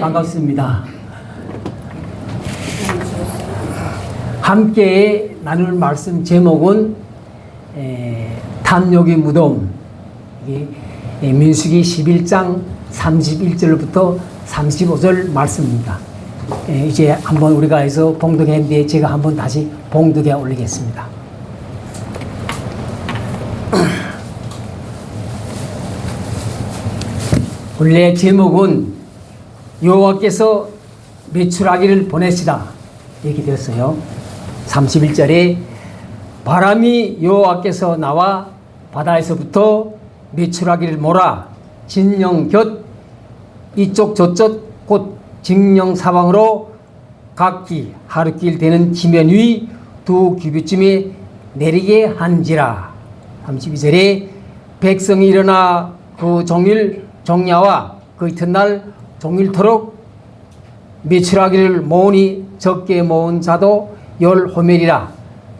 반갑습니다. 함께 나눌 말씀 제목은 탐욕의 무덤, 민수기 11장 31절부터 35절 말씀입니다. 이제 한번 우리가 해서 봉독했는데 제가 한번 다시 봉독해 올리겠습니다. 본래 제목은 여호와께서 메추라기를 보내시다 이렇게 되었어요. 31절에 바람이 여호와께서 나와 바다에서부터 메추라기를 몰아 진영 곁 이쪽 저쪽 곧 직령 사방으로 각기 하루길 되는 지면 위 2규빗쯤에 내리게 한지라. 32절에 백성이 일어나 그 종일 종야와 그 이튿날 종일토록 메추라기를 모으니 적게 모은 자도 10호멜이라.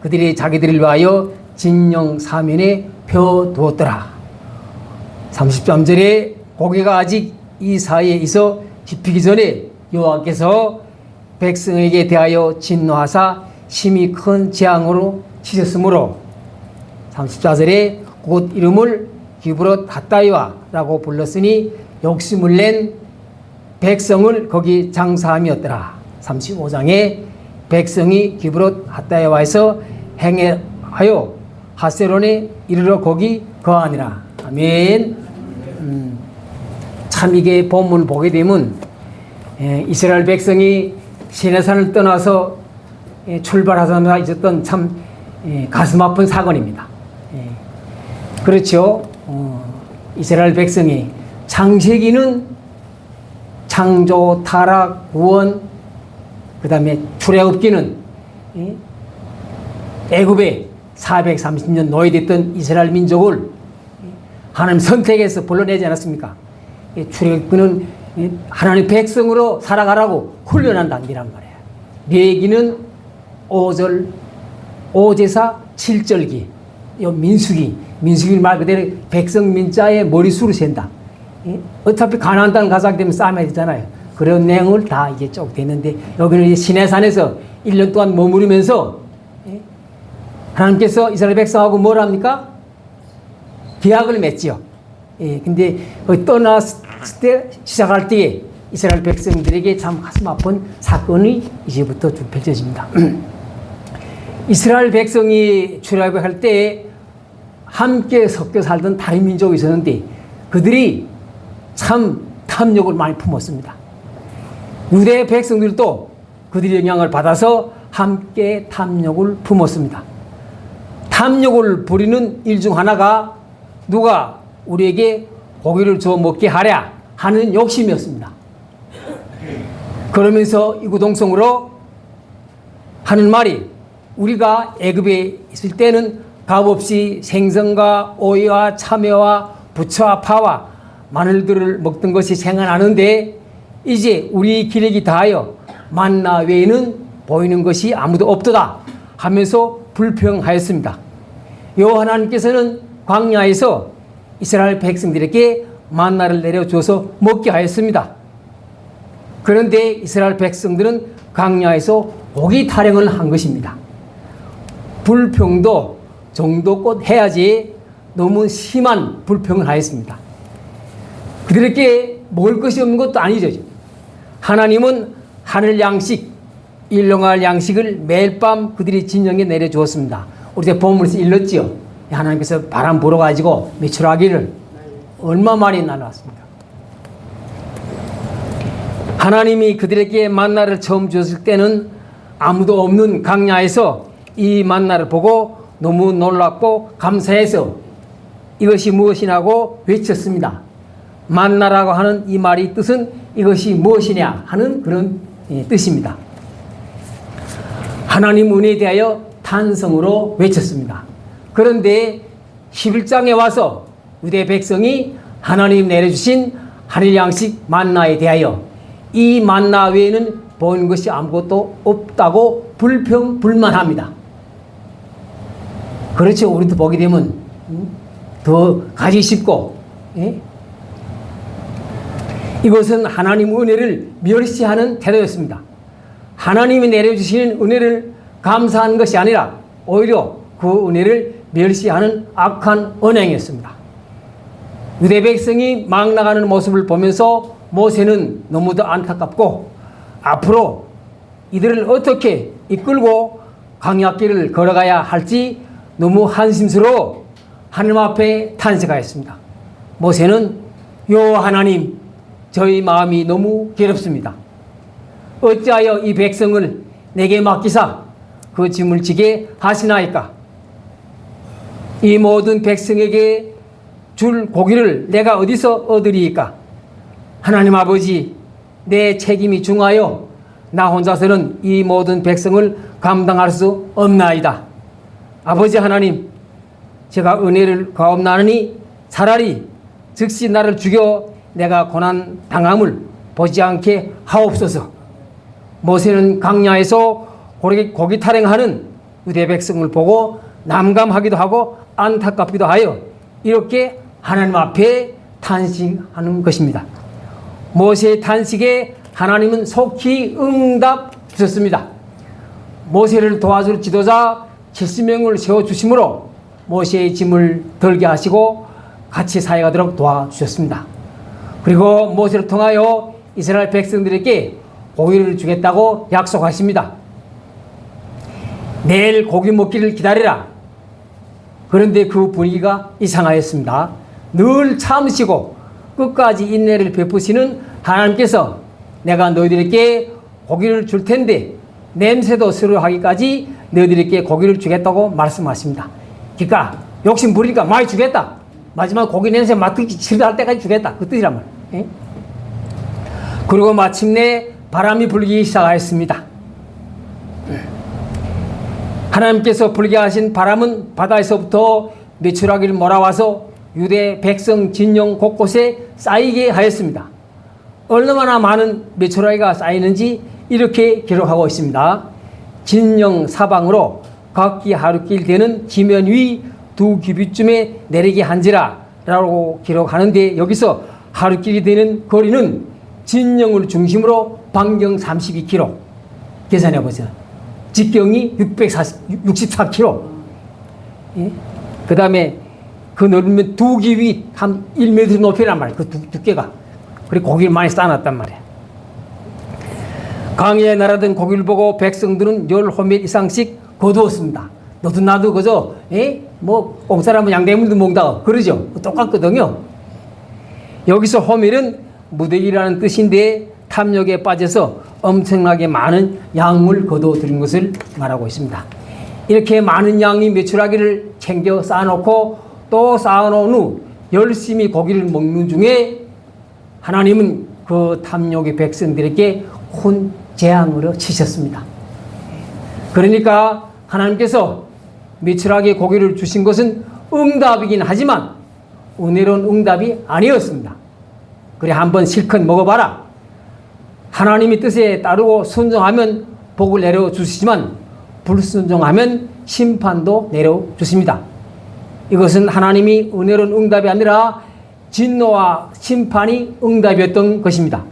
그들이 자기들을 위하여 진영 사면에 펴두었더라. 33절에 고개가 아직 이 사이에 있어 짚히기 전에 여호와께서 백성에게 대하여 진노하사 심히 큰 재앙으로 치셨으므로 34절에 곧 이름을 기브롯 핫다이와 라고 불렀으니 욕심을 낸 백성을 거기 장사함이었더라. 35장에 백성이 기브롯 핫다이와에서 행하여 하세론에 이르러 거기 거하니라. 아멘. 참 이게 본문을 보게 되면 이스라엘 백성이 시내산을 떠나서 출발하자마자 있었던 참 가슴 아픈 사건입니다. 그렇죠. 이스라엘 백성이 창세기는 창조, 타락, 구원, 그 다음에 출애굽기는 애굽에 430년 노예됐던 이스라엘 민족을 하나님 선택해서 불러내지 않았습니까? 출애굽기는 하나님 백성으로 살아가라고 훈련한 단계란 말이에요. 레위기는 5절 5제사 7절기, 민수기 말 그대로 백성 민자의 머릿수로 센다. 어차피 가나안 땅 가서 하게 되면 싸움해야 되잖아요. 그런 내용을 다 이제 쭉 됐는데, 여기는 이제 시내산에서 1년 동안 머무르면서 하나님께서 이스라엘 백성하고 뭘 합니까? 계약을 맺지요. 근데 떠났을 때, 시작할 때에 이스라엘 백성들에게 참 가슴 아픈 사건이 이제부터 쭉 펼쳐집니다. 이스라엘 백성이 출애굽할 때 함께 섞여 살던 다른 민족이 있었는데 그들이 참 탐욕을 많이 품었습니다. 유대 백성들도 그들의 영향을 받아서 함께 탐욕을 품었습니다. 탐욕을 부리는 일 중 하나가 누가 우리에게 고기를 줘 먹게 하랴 하는 욕심이었습니다. 그러면서 이구동성으로 하는 말이, 우리가 애굽에 있을 때는 값없이 생선과 오이와 참외와 부추와 파와 마늘들을 먹던 것이 생각나는데 이제 우리 기력이 다하여 만나 외에는 보이는 것이 아무도 없도다 하면서 불평하였습니다. 여호와 하나님께서는 광야에서 이스라엘 백성들에게 만나를 내려줘서 먹게 하였습니다. 그런데 이스라엘 백성들은 광야에서 고기 타령을 한 것입니다. 불평도 정도껏 해야지 너무 심한 불평을 하였습니다. 그들에게 먹을 것이 없는 것도 아니죠. 하나님은 하늘 양식, 일용할 양식을 매일 밤 그들이 진영에 내려주었습니다. 우리 본문에서 읽었지요. 하나님께서 바람 불어가지고 메추라기를 얼마 많이 날라왔습니까? 하나님이 그들에게 만나를 처음 주었을 때는 아무도 없는 광야에서 이 만나를 보고 너무 놀랍고 감사해서 이것이 무엇이냐고 외쳤습니다. 만나라고 하는 이 말이 뜻은 이것이 무엇이냐 하는 그런 뜻입니다. 하나님 은혜에 대하여 탄성으로 외쳤습니다. 그런데 11장에 와서 유대 백성이 하나님 내려주신 하늘 양식 만나에 대하여 이 만나 외에는 보이는 것이 아무것도 없다고 불평불만합니다. 그렇죠. 우리도 보게 되면 더 가지 싶고 이것은 하나님 은혜를 멸시하는 태도였습니다. 하나님이 내려주시는 은혜를 감사하는 것이 아니라 오히려 그 은혜를 멸시하는 악한 언행이었습니다. 유대 백성이 막 나가는 모습을 보면서 모세는 너무도 안타깝고 앞으로 이들을 어떻게 이끌고 광야길을 걸어가야 할지 너무 한심스러워 하나님 앞에 탄식하였습니다. 모세는 요 하나님, 저희 마음이 너무 괴롭습니다. 어찌하여 이 백성을 내게 맡기사 그 짐을 지게 하시나이까? 이 모든 백성에게 줄 고기를 내가 어디서 얻으리이까? 하나님 아버지, 내 책임이 중하여 나 혼자서는 이 모든 백성을 감당할 수 없나이다. 아버지 하나님, 제가 은혜를 가옵나니 차라리 즉시 나를 죽여 내가 고난 당함을 보지 않게 하옵소서. 모세는 광야에서 고기 타령하는 유대 백성을 보고 남감하기도 하고 안타깝기도 하여 이렇게 하나님 앞에 탄식하는 것입니다. 모세의 탄식에 하나님은 속히 응답 주셨습니다. 모세를 도와줄 지도자 70명을 세워주심으로 모세의 짐을 덜게 하시고 같이 사역하도록 도와주셨습니다. 그리고 모세를 통하여 이스라엘 백성들에게 고기를 주겠다고 약속하십니다. 내일 고기 먹기를 기다리라. 그런데 그 분위기가 이상하였습니다. 늘 참으시고 끝까지 인내를 베푸시는 하나님께서 내가 너희들에게 고기를 줄 텐데 냄새도 싫어하기까지 너희들에게 고기를 주겠다고 말씀하십니다. 그러니까 욕심 부리니까 많이 주겠다. 마지막 고기 냄새 맡기 싫어할 때까지 주겠다. 그 뜻이란 말이에요. 그리고 마침내 바람이 불기 시작하였습니다. 하나님께서 불게 하신 바람은 바다에서부터 메추라기를 몰아와서 유대 백성 진영 곳곳에 쌓이게 하였습니다. 얼마나 많은 메추라기가 쌓이는지 이렇게 기록하고 있습니다. 진영 사방으로 각기 하루길 되는 지면 위 2규빗쯤에 내리게 한지라 라고 기록하는데 여기서 하루길이 되는 거리는 진영을 중심으로 반경 32km 계산해 보세요. 직경이 664km. 예? 그 다음에 그 넓으면 2규빗 한 1m 높이란 말이에요. 그 두께가. 그리고 고기를 많이 쌓아놨단 말이에요. 광야에 날아든 고기를 보고 백성들은 10호멜 이상씩 거두었습니다. 너도 나도 그저 뭐 옹사라면 양대물도 먹다 그러죠. 똑같거든요. 여기서 호멜은 무더기라는 뜻인데 탐욕에 빠져서 엄청나게 많은 양을 거둬들인 것을 말하고 있습니다. 이렇게 많은 양이 메추라기를 챙겨 쌓아놓고 또 쌓아놓은 후 열심히 고기를 먹는 중에 하나님은 그 탐욕의 백성들에게 큰 재앙으로 치셨습니다. 그러니까 하나님께서 메추라기 고기를 주신 것은 응답이긴 하지만 은혜로운 응답이 아니었습니다. 그래 한번 실컷 먹어봐라. 하나님의 뜻에 따르고 순종하면 복을 내려주시지만 불순종하면 심판도 내려주십니다. 이것은 하나님이 은혜로운 응답이 아니라 진노와 심판이 응답이었던 것입니다.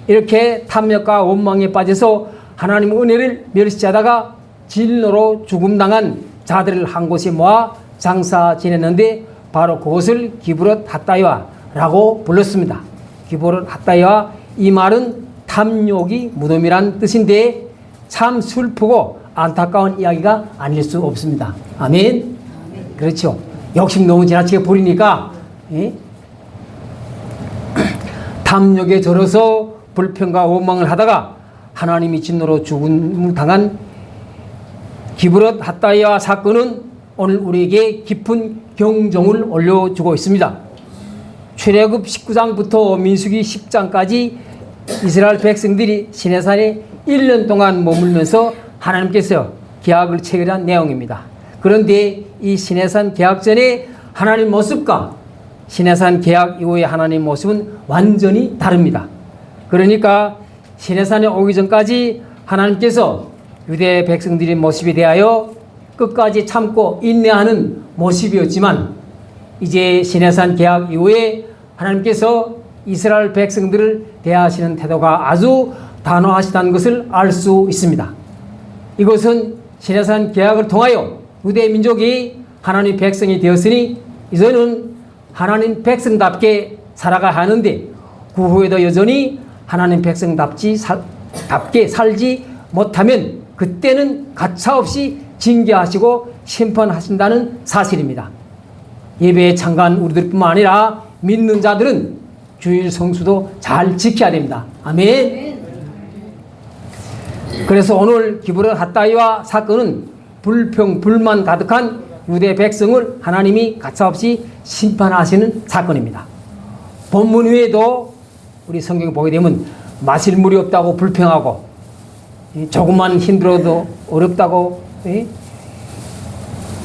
이렇게 탐욕과 원망에 빠져서 하나님 은혜를 멸시하다가 진노로 죽음당한 자들을 한 곳에 모아 장사 지냈는데 바로 그것을 기브롯 핫다이와라고 불렀습니다. 기브롯 핫다이와 이 말은 탐욕이 무덤이란 뜻인데 참 슬프고 안타까운 이야기가 아닐 수 없습니다. 아멘. 그렇죠. 욕심 너무 지나치게 부리니까 탐욕에 절어서 불평과 원망을 하다가 하나님이 진노로 죽음을 당한 기브롯 핫다이와 사건은 오늘 우리에게 깊은 경종을 올려주고 있습니다. 출애굽 19장부터 민수기 10장까지 이스라엘 백성들이 시내산에 1년 동안 머물면서 하나님께서 계약을 체결한 내용입니다. 그런데 이 시내산 계약 전에 하나님 모습과 시내산 계약 이후의 하나님 모습은 완전히 다릅니다. 그러니까 시내산에 오기 전까지 하나님께서 유대 백성들의 모습에 대하여 끝까지 참고 인내하는 모습이었지만 이제 시내산 계약 이후에 하나님께서 이스라엘 백성들을 대하시는 태도가 아주 단호하시다는 것을 알 수 있습니다. 이것은 시내산 계약을 통하여 유대 민족이 하나님 백성이 되었으니 이제는 하나님 백성답게 살아가야 하는데 그 후에도 여전히 하나님 백성답게 살지 못하면 그때는 가차없이 징계하시고 심판하신다는 사실입니다. 예배에 참가한 우리들뿐만 아니라 믿는 자들은 주일 성수도 잘 지켜야 됩니다. 아멘. 그래서 오늘 기브롯 핫다이와 사건은 불평, 불만 가득한 유대 백성을 하나님이 가차없이 심판하시는 사건입니다. 본문 외에도 우리 성경을 보게 되면 마실 물이 없다고 불평하고 조금만 힘들어도 어렵다고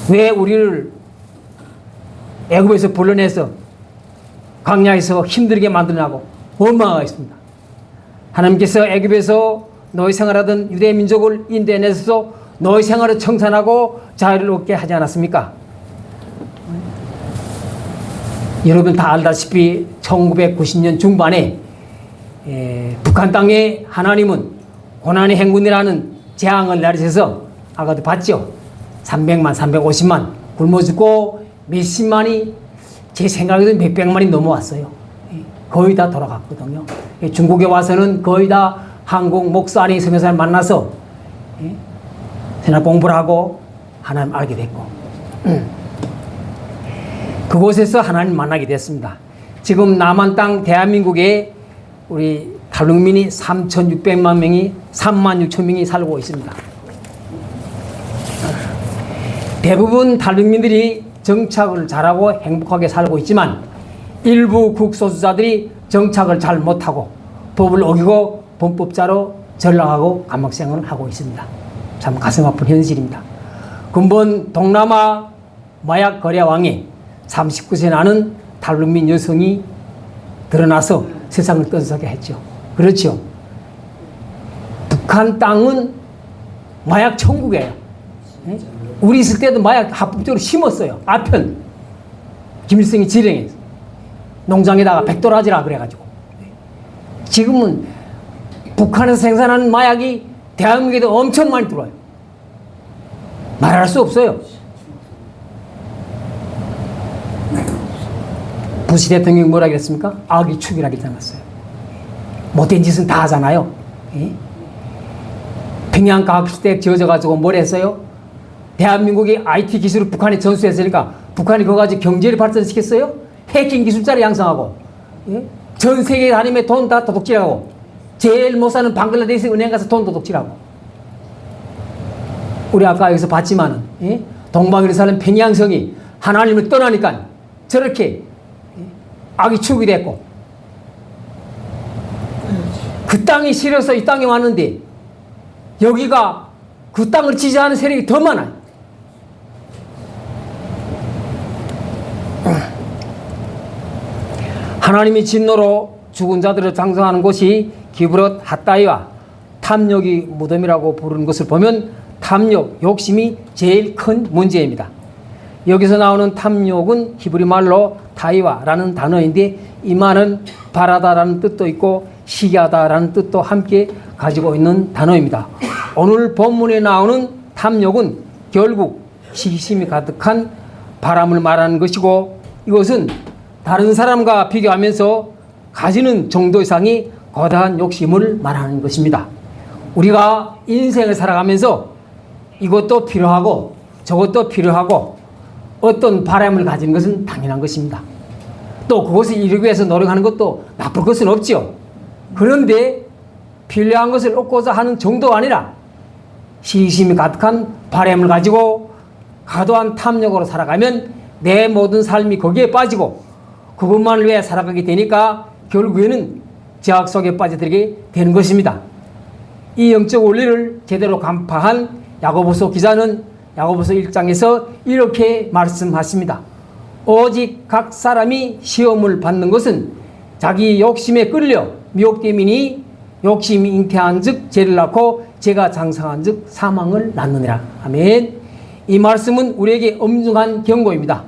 왜 우리를 애굽에서 불러내서 광야에서 힘들게 만드냐고 원망하였습니다. 하나님께서 애굽에서 노예 생활하던 유대 민족을 인도해내서 노예 생활을 청산하고 자유를 얻게 하지 않았습니까? 여러분 다 알다시피 1990년 중반에 북한 땅에 하나님은 고난의 행군이라는 재앙을 내리셔서 아까도 봤죠. 300만, 350만 굶어 죽고 몇십만이 제 생각에도 몇백만이 넘어왔어요. 거의 다 돌아갔거든요. 중국에 와서는 거의 다 한국 목사님, 선교사를 만나서 신학 공부를 하고 하나님 알게 됐고 그곳에서 하나님 만나게 됐습니다. 지금 남한 땅 대한민국에 우리 탈북민이 3,600만 명이 3만 6천 명이 살고 있습니다. 대부분 탈북민들이 정착을 잘하고 행복하게 살고 있지만 일부 극소수자들이 정착을 잘 못하고 법을 어기고 범법자로 전락하고 감옥생활을 하고 있습니다. 참 가슴 아픈 현실입니다. 근본 동남아 마약 거래왕에 39세 나는 탈북민 여성이 드러나서 세상을 떠들게 했죠. 그렇죠. 북한 땅은 마약 천국이에요. 우리 있을 때도 마약 합법적으로 심었어요. 아편 김일성이 지령해서 농장에다가 백도라지라 그래가지고 지금은 북한에서 생산하는 마약이 대한민국에도 엄청 많이 들어와요. 말할 수 없어요. 부시 대통령이 뭐라 그랬습니까? 악이 축이라 그랬잖아요. 못된 짓은 다 하잖아요. 평양과학시대 지어져가지고 뭘 했어요? 대한민국이 IT 기술을 북한에 전수했으니까 북한이 그거 가지고 경제를 발전시켰어요? 해킹 기술자를 양성하고 전 세계 다니며 돈 다 도둑질하고 제일 못 사는 방글라데시 은행 가서 돈 도둑질하고 우리 아까 여기서 봤지만은 동방으로 사는 평양성이 하나님을 떠나니까 저렇게 악이 축이 됐고 그 땅이 싫어서 이 땅에 왔는데 여기가 그 땅을 지지하는 세력이 더 많아요. 하나님이 진노로 죽은 자들을 장성하는 곳이 기브롯 핫다이와 탐욕이 무덤이라고 부르는 것을 보면 탐욕, 욕심이 제일 큰 문제입니다. 여기서 나오는 탐욕은 히브리 말로 타이와라는 단어인데 이 말은 바라다라는 뜻도 있고 시기하다라는 뜻도 함께 가지고 있는 단어입니다. 오늘 본문에 나오는 탐욕은 결국 시기심이 가득한 바람을 말하는 것이고 이것은 다른 사람과 비교하면서 가지는 정도 이상의 거대한 욕심을 말하는 것입니다. 우리가 인생을 살아가면서 이것도 필요하고 저것도 필요하고 어떤 바람을 가지는 것은 당연한 것입니다. 또 그것을 이루기 위해서 노력하는 것도 나쁠 것은 없죠. 그런데 필요한 것을 얻고자 하는 정도가 아니라 시기심이 가득한 바람을 가지고 과도한 탐욕으로 살아가면 내 모든 삶이 거기에 빠지고 그것만을 위해 살아가게 되니까 결국에는 제약 속에 빠져들게 되는 것입니다. 이 영적 원리를 제대로 간파한 야고보서 기자는 야고보서 1장에서 이렇게 말씀하십니다. 오직 각 사람이 시험을 받는 것은 자기 욕심에 끌려 미혹됨이니 욕심이 잉태한 즉 죄를 낳고 죄가 장성한 즉 사망을 낳느니라. 아멘. 이 말씀은 우리에게 엄중한 경고입니다.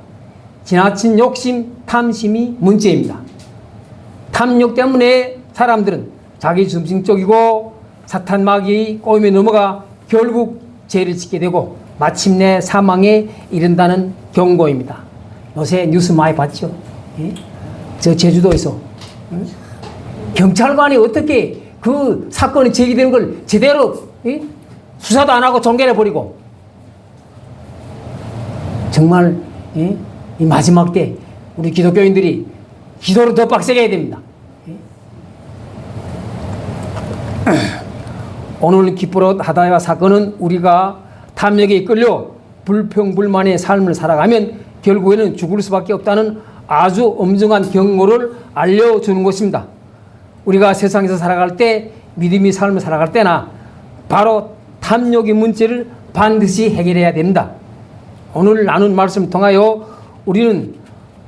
지나친 욕심, 탐심이 문제입니다. 탐욕 때문에 사람들은 자기 중심적이고 사탄 마귀의 꼬임에 넘어가 결국 죄를 짓게 되고 마침내 사망에 이른다는 경고입니다. 요새 뉴스 많이 봤죠? 예? 저 제주도에서 경찰관이 어떻게 그 사건이 제기되는 걸 제대로 수사도 안 하고 종결해버리고 정말 이 마지막 때 우리 기독교인들이 기도를 더 빡세게 해야 됩니다. 오늘 기쁘러 하다야 사건은 우리가 탐욕에 이끌려 불평불만의 삶을 살아가면 결국에는 죽을 수밖에 없다는 아주 엄중한 경고를 알려주는 것입니다. 우리가 세상에서 살아갈 때 믿음의 삶을 살아갈 때나 바로 탐욕의 문제를 반드시 해결해야 됩니다. 오늘 나눈 말씀을 통하여 우리는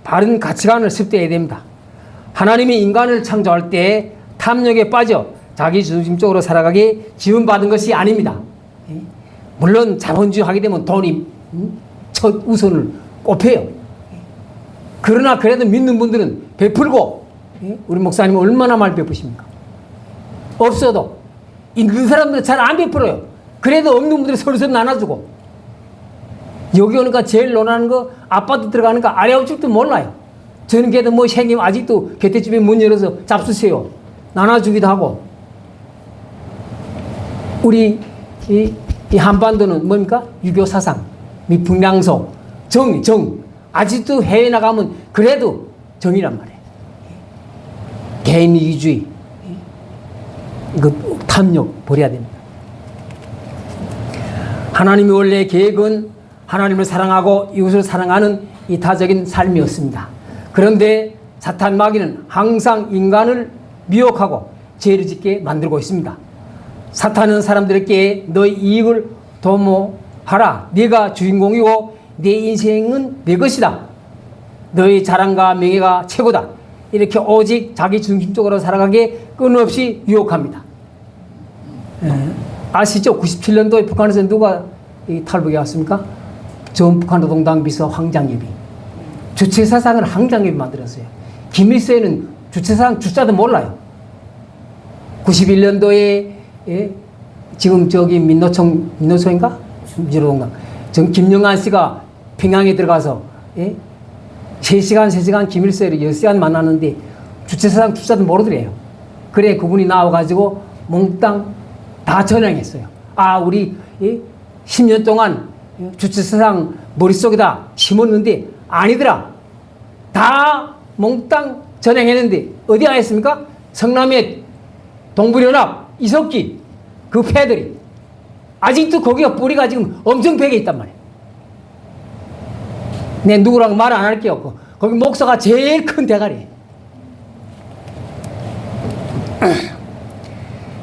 바른 가치관을 습득해야 됩니다. 하나님이 인간을 창조할 때 탐욕에 빠져 자기 중심적으로 살아가게 지원받은 것이 아닙니다. 물론 자본주의 하게 되면 돈이 첫 우선을 꼽혀요. 그러나 그래도 믿는 분들은 베풀고, 우리 목사님은 얼마나 많이 베푸십니까? 없어도 있는 사람들은 잘 안 베풀어요. 그래도 없는 분들이 서로서로 나눠주고. 여기 오니까 제일 논하는 거 아파트 들어가는 거 아래 집도 몰라요. 저는 걔도 뭐 생기면 아직도 곁에집에 문 열어서 잡수세요. 나눠주기도 하고. 우리 이 한반도는 뭡니까? 유교 사상, 미풍량소, 정. 아직도 해외 나가면 그래도 정이란 말이에요. 개인 이기주의. 이거 탐욕 버려야 됩니다. 하나님의 원래 계획은 하나님을 사랑하고 이웃을 사랑하는 이타적인 삶이었습니다. 그런데 사탄 마귀는 항상 인간을 미혹하고 죄를 짓게 만들고 있습니다. 사탄은 사람들에게 너의 이익을 도모하라. 네가 주인공이고 내 인생은 내 것이다. 너의 자랑과 명예가 최고다. 이렇게 오직 자기 중심적으로 살아가게 끊임없이 유혹합니다. 아시죠? 97년도에 북한에서 누가 탈북해 왔습니까? 전 북한 노동당 비서 황장엽이 주체사상을 황장엽이 만들었어요. 김일성은 주체사상 주자도 몰라요. 91년도에 지금 저기 민노총인가? 민주노동당 김영한 씨가 평양에 들어가서 3시간 김일성을 10시간 만났는데 주체사상 주자도 모르더래요. 그래 그분이 나와가지고 몽땅 다 전향했어요. 아 우리 10년 동안 주체사상 머릿속에다 심었는데 아니더라. 다 몽땅 전향했는데 어디 가있습니까? 성남의 동부연합 이석기 그 패들이 아직도 거기가 뿌리가 지금 엄청 베개 있단 말이에요. 내 누구랑 말 안 할게요. 거기 목사가 제일 큰 대가리.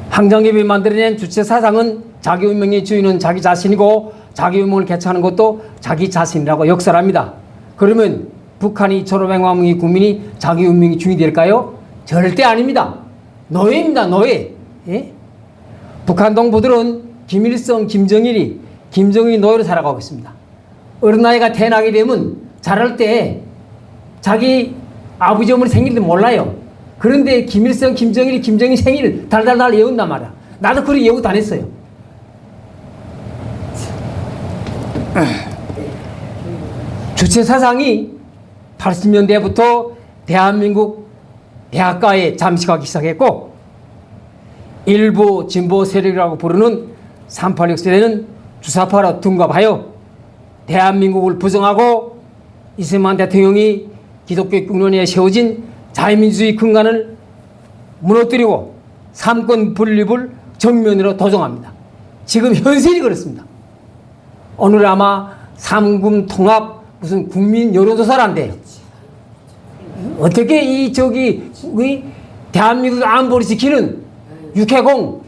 황정엽이 만들어낸 주체 사상은 자기 운명의 주인은 자기 자신이고 자기 운명을 개척하는 것도 자기 자신이라고 역설합니다. 그러면 북한이 1,500만 명의 국민이 자기 운명의 주인이 될까요? 절대 아닙니다. 노예입니다. 노예. 예? 북한 동부들은 김일성, 김정일이 노예로 살아가고 있습니다. 어린아이가 태어나게 되면 자랄 때 자기 아버지 어머니 생일도 몰라요. 그런데 김일성, 김정일이 김정일 생일을 달달달 외운단 말이야. 나도 그렇게 외우도 안 했어요. 주체 사상이 80년대부터 대한민국 대학가에 잠식하기 시작했고 일부 진보 세력이라고 부르는 386 세대는 주사파로 둔갑하여 대한민국을 부정하고 이승만 대통령이 기독교 6년에 세워진 자유민주주의 근간을 무너뜨리고 삼권 분립을 정면으로 도정합니다. 지금 현실이 그렇습니다. 오늘 아마 삼금 통합 무슨 국민 여론조사란데요. 어떻게 이 대한민국 안보를 지키는 육해공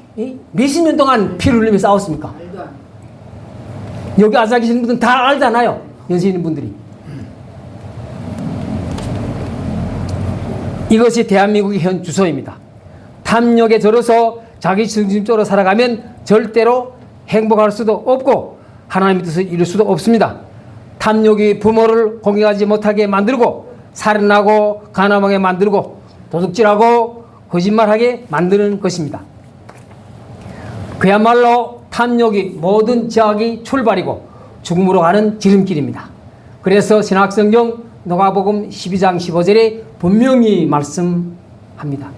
몇십 년 동안 피를 흘리며 싸웠습니까? 여기 앉아 계시는 분들은 다 알잖아요. 연세 있는 분들이. 이것이 대한민국의 현 주소입니다. 탐욕에 절어서 자기 중심적으로 살아가면 절대로 행복할 수도 없고 하나님의 뜻을 이룰 수도 없습니다. 탐욕이 부모를 공경하지 못하게 만들고 살인하고 가난하게 만들고 도둑질하고 거짓말하게 만드는 것입니다. 그야말로 탐욕이 모든 죄악이 출발이고 죽음으로 가는 지름길입니다. 그래서 신약성경 누가복음 12장 15절에 분명히 말씀합니다.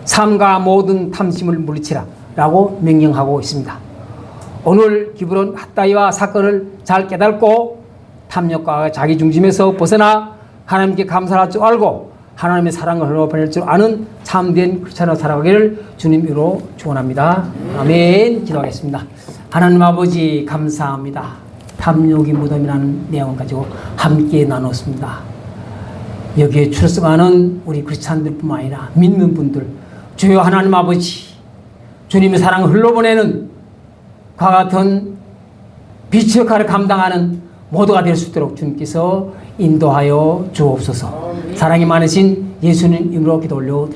삶과 모든 탐심을 물리치라 라고 명령하고 있습니다. 오늘 기브론 핫다이와 사건을 잘 깨닫고 탐욕과 자기중심에서 벗어나 하나님께 감사할 줄 알고 하나님의 사랑을 흘러보낼 줄 아는 참된 크리스찬으로 살아가기를 주님으로 축원합니다. 아멘. 기도하겠습니다. 하나님 아버지 감사합니다. 탐욕이 무덤이라는 내용을 가지고 함께 나눴습니다. 여기에 출석하는 우리 크리스찬들뿐만 아니라 믿는 분들, 주여 하나님 아버지, 주님의 사랑을 흘러보내는 그와 같은 빛의 역할을 감당하는 모두가 될 수 있도록 주님께서 인도하여 주옵소서. 사랑이 많으신 예수님 이름으로 기도 올려드립니다.